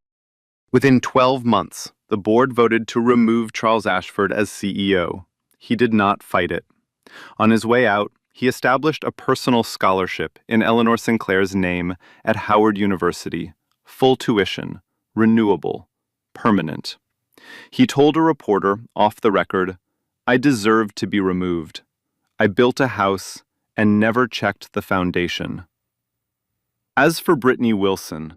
Within 12 months, the board voted to remove Charles Ashford as CEO. He did not fight it. On his way out, he established a personal scholarship in Eleanor Sinclair's name at Howard University, full tuition, renewable, permanent. He told a reporter, off the record, "I deserved to be removed. I built a house and never checked the foundation." As for Brittany Wilson,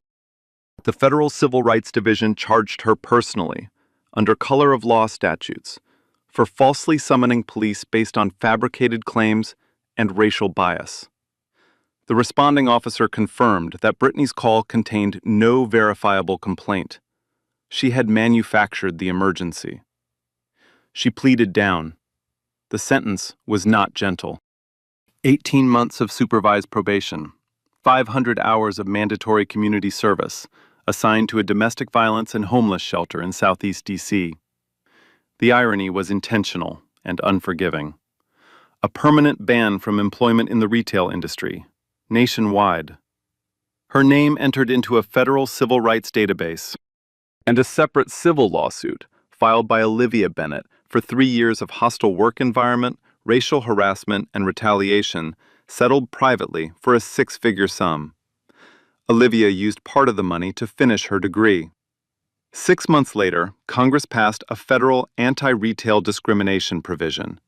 the Federal Civil Rights Division charged her personally, under color of law statutes, for falsely summoning police based on fabricated claims and racial bias. The responding officer confirmed that Brittany's call contained no verifiable complaint. She had manufactured the emergency. She pleaded down. The sentence was not gentle. 18 months of supervised probation, 500 hours of mandatory community service, assigned to a domestic violence and homeless shelter in Southeast D.C. The irony was intentional and unforgiving. A permanent ban from employment in the retail industry, nationwide. Her name entered into a federal civil rights database, and a separate civil lawsuit filed by Olivia Bennett for 3 years of hostile work environment, racial harassment, and retaliation settled privately for a 6-figure sum. Olivia used part of the money to finish her degree. 6 months later, Congress passed a federal anti-retail discrimination provision.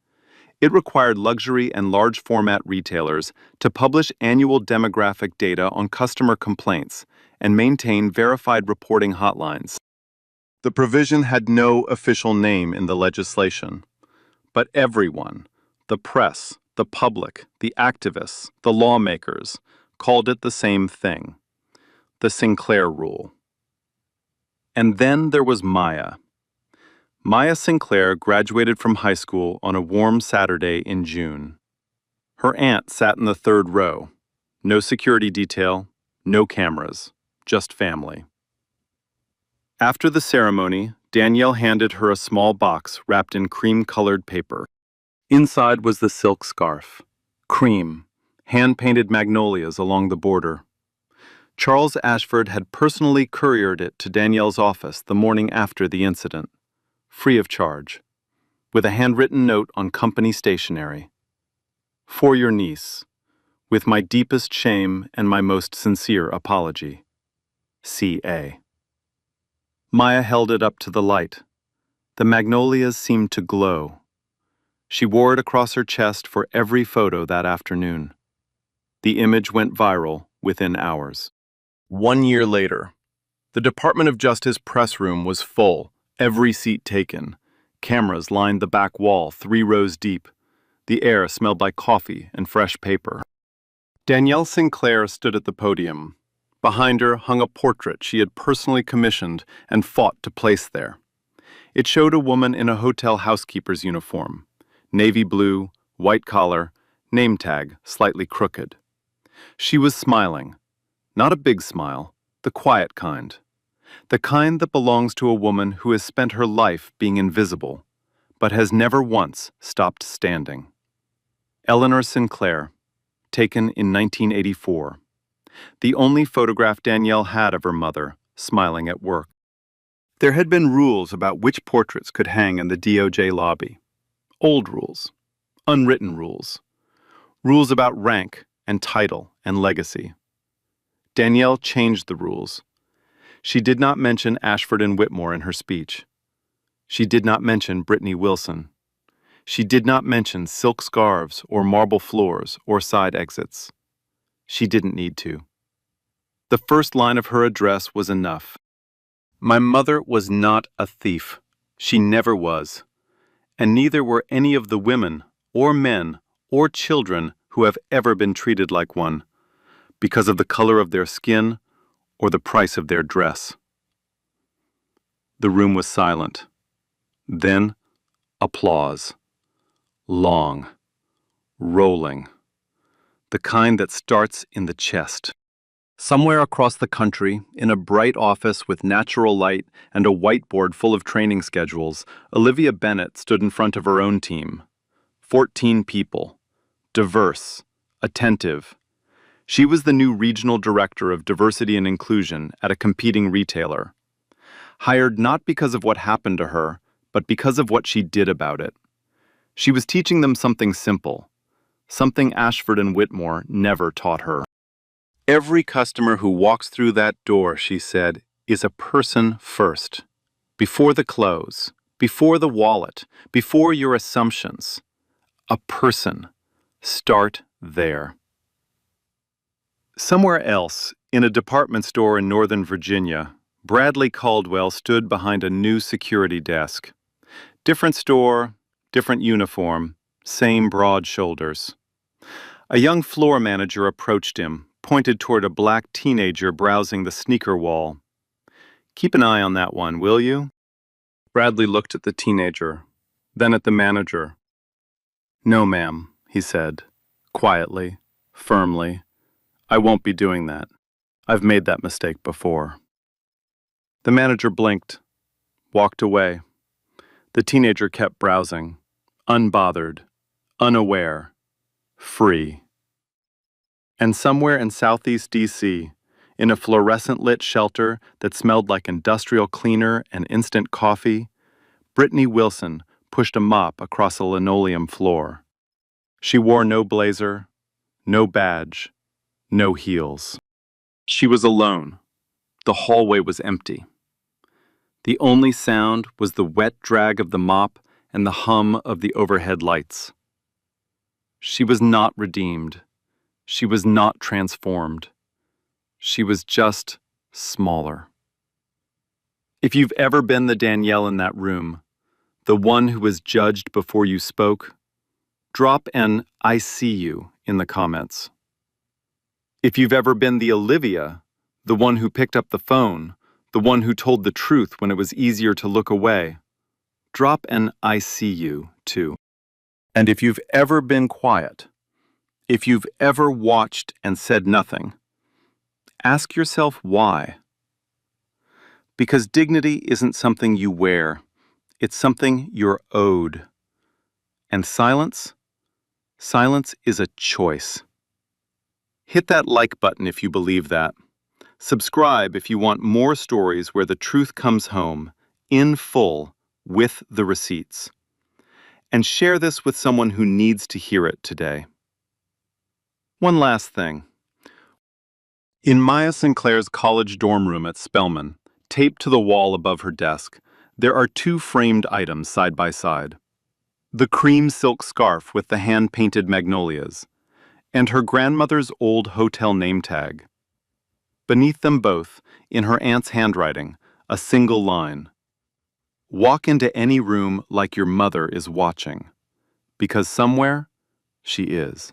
It required luxury and large-format retailers to publish annual demographic data on customer complaints and maintain verified reporting hotlines. The provision had no official name in the legislation, but everyone, the press, the public, the activists, the lawmakers, called it the same thing: the Sinclair Rule. And then there was Maya. Maya Sinclair graduated from high school on a warm Saturday in June. Her aunt sat in the 3rd row. No security detail, no cameras, just family. After the ceremony, Danielle handed her a small box wrapped in cream-colored paper. Inside was the silk scarf. Cream, hand-painted magnolias along the border. Charles Ashford had personally couriered it to Danielle's office the morning after the incident, free of charge, with a handwritten note on company stationery. "For your niece, with my deepest shame and my most sincere apology. C.A." Maya held it up to the light. The magnolias seemed to glow. She wore it across her chest for every photo that afternoon. The image went viral within hours. 1 year later, the Department of Justice press room was full, every seat taken. Cameras lined the back wall 3 rows deep. The air smelled like coffee and fresh paper. Danielle Sinclair stood at the podium. Behind her hung a portrait she had personally commissioned and fought to place there. It showed a woman in a hotel housekeeper's uniform, navy blue, white collar, name tag slightly crooked. She was smiling. Not a big smile, the quiet kind. The kind that belongs to a woman who has spent her life being invisible, but has never once stopped standing. Eleanor Sinclair, taken in 1984. The only photograph Danielle had of her mother, smiling at work. There had been rules about which portraits could hang in the DOJ lobby. Old rules, unwritten rules. Rules about rank and title and legacy. Danielle changed the rules. She did not mention Ashford and Whitmore in her speech. She did not mention Brittany Wilson. She did not mention silk scarves or marble floors or side exits. She didn't need to. The first line of her address was enough. My mother was not a thief. She never was. And neither were any of the women or men or children who have ever been treated like one, because of the color of their skin or the price of their dress. The room was silent. Then, applause. Long, rolling. The kind that starts in the chest. Somewhere across the country, in a bright office with natural light and a whiteboard full of training schedules, Olivia Bennett stood in front of her own team. 14 people. Diverse. Attentive. She was the new regional director of diversity and inclusion at a competing retailer. Hired not because of what happened to her, but because of what she did about it. She was teaching them something simple, something Ashford and Whitmore never taught her. Every customer who walks through that door, she said, is a person first. Before the clothes, before the wallet, before your assumptions. A person. Start there. Somewhere else, in a department store in Northern Virginia, Bradley Caldwell stood behind a new security desk. Different store, different uniform, same broad shoulders. A young floor manager approached him, pointed toward a black teenager browsing the sneaker wall. "Keep an eye on that one, will you?" Bradley looked at the teenager, then at the manager. "No, ma'am," he said, quietly, firmly. "I won't be doing that. I've made that mistake before." The manager blinked, walked away. The teenager kept browsing, unbothered, unaware, free. And somewhere in Southeast D.C., in a fluorescent-lit shelter that smelled like industrial cleaner and instant coffee, Brittany Wilson pushed a mop across a linoleum floor. She wore no blazer, no badge, no heels. She was alone. The hallway was empty. The only sound was the wet drag of the mop and the hum of the overhead lights. She was not redeemed. She was not transformed. She was just smaller. If you've ever been the Danielle in that room, the one who was judged before you spoke, drop an "I see you" in the comments. If you've ever been the Olivia, the one who picked up the phone, the one who told the truth when it was easier to look away, drop an "I see you" too. And if you've ever been quiet, if you've ever watched and said nothing, ask yourself why. Because dignity isn't something you wear, it's something you're owed. And silence is a choice. Hit that like button if you believe that. Subscribe if you want more stories where the truth comes home, in full, with the receipts. And share this with someone who needs to hear it today. One last thing. In Maya Sinclair's college dorm room at Spelman, taped to the wall above her desk, there are two framed items side by side. The cream silk scarf with the hand-painted magnolias, and her grandmother's old hotel name tag. Beneath them both, in her aunt's handwriting, a single line. Walk into any room like your mother is watching, because somewhere she is.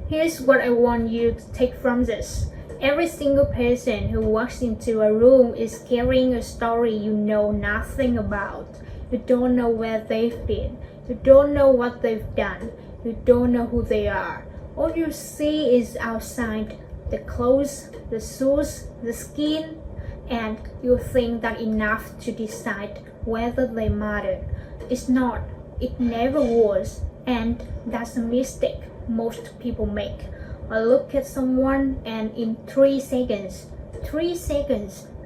Here's what I want you to take from this. Every single person who walks into a room is carrying a story you know nothing about. You don't know where they've been. You don't know what they've done. You don't know who they are. All you see is outside, the clothes, the shoes, the skin, and you think that enough to decide whether they matter. It's not. It never was. And that's a mistake most people make. I look at someone and in 3 seconds,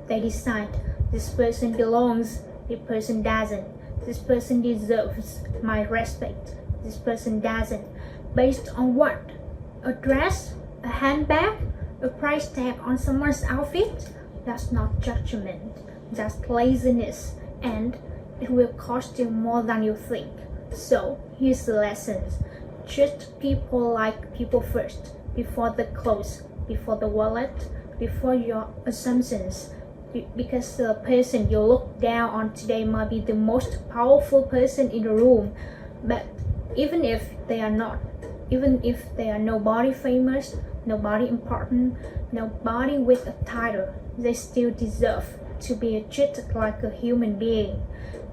they decide this person belongs, this person doesn't, this person deserves my respect, this person doesn't. Based on what? A dress? A handbag? A price tag on someone's outfit? That's not judgment, that's laziness, and it will cost you more than you think. So here's the lessons. Treat people like people first, before the clothes, before the wallet, before your assumptions. Because the person you look down on today might be the most powerful person in the room, but even if they are not, even if they are nobody famous, nobody important, nobody with a title, they still deserve to be treated like a human being.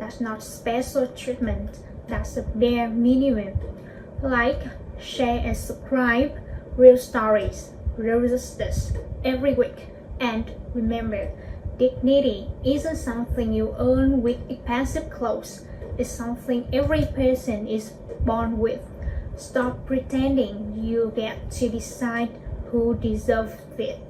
That's not special treatment, that's a bare minimum. Like, share and subscribe. Real stories, real justice. every week. And remember, dignity isn't something you earn with expensive clothes. It's something every person is born with. Stop pretending you get to decide who deserves it.